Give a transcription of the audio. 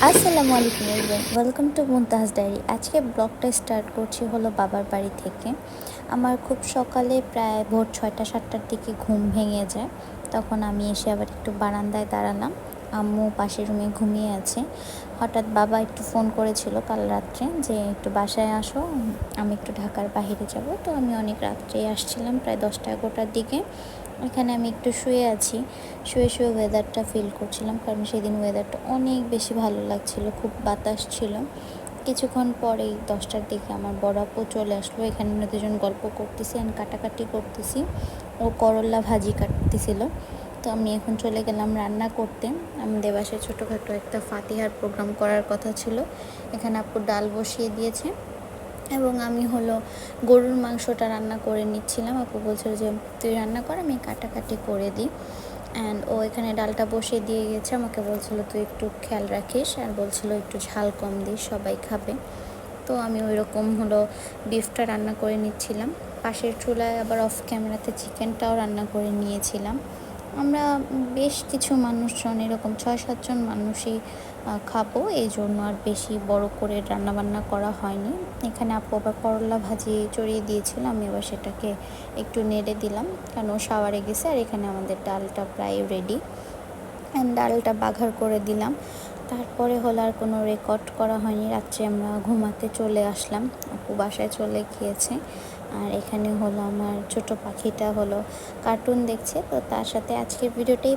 আসসালামু আলাইকুম everyone, welcome to মুনতাহাস diary. আজকে ব্লগটা স্টার্ট করছি হলো বাবার বাড়ি থেকে। আমার খুব সকালে প্রায় ভোর 6টা-7টার দিকে ঘুম ভেঙে যায়। তখন আমি এসে আবার একটু বারান্দায় দাঁড়ালাম। আম্মু পাশের রুমে ঘুমিয়ে আছে। হঠাৎ বাবা একটু ফোন করেছিল কাল রাত্রে যে একটু বাসায় আসো, আমি একটু ঢাকার বাইরে যাব। তো আমি অনেক রাত্রেই আসছিলাম, প্রায় 10টা-11টার দিকে। এখানে আমি একটু শুয়ে আছি, শুয়ে শুয়ে ওয়েদারটা ফিল করছিলাম, কারণ সেদিন ওয়েদারটা অনেক বেশি ভালো লাগছিল, খুব বাতাস ছিল। কিছুক্ষণ পরেই 10টার দিকে আমার বড় আপু চলে আসলো। এখানে আমরা দুজন গল্প করতেছি অ্যান্ড কাটাকাটি করতেছি। ও করল্লা ভাজি কাটতেছিল। তো আমি এখন চলে গেলাম রান্না করতে। আমাদের বাসায় ছোটোখাটো একটা ফাতিহার প্রোগ্রাম করার কথা ছিল। এখানে আপু ডাল বসিয়ে দিয়েছে এবং আমি হলো গরুর মাংসটা রান্না করে নিচ্ছিলাম। আপু বলছিল যে তুই রান্না কর, আমি কাটাকাটি করে দিই। অ্যান্ড ও এখানে ডালটা বসিয়ে দিয়ে গেছে, আমাকে বলছিল তুই একটু খেয়াল রাখিস, আর বলছিল একটু ঝাল কম দিস, সবাই খাবে। তো আমি ওই রকম হলো বিফটা রান্না করে নিচ্ছিলাম। পাশের চুলায় আবার অফ ক্যামেরাতে চিকেনটাও রান্না করে নিয়েছিলাম। আমরা বেশ কিছু মানুষজন, এরকম 6-7জন মানুষই খাবো, এই জন্য আর বেশি বড় করে রান্নাবান্না করা হয়নি। এখানে আপু আবার করলা ভাজি চড়িয়ে দিয়েছিল, আমি আবার সেটাকে একটু নেড়ে দিলাম, কারণ ও শাওয়ারে গেছে। আর এখানে আমাদের ডালটা প্রায় রেডি, ডালটা বাঘার করে দিলাম। তারপরে হলো আর কোনো রেকর্ড করা হয়নি। রাত্রে আমরা ঘুমাতে চলে আসলাম, আপু বাসায় চলে গিয়েছে। আর এখানে হলো আমার ছোট পাখিটা হলো কার্টুন দেখছে। তো তার সাথে আজকের ভিডিওটাই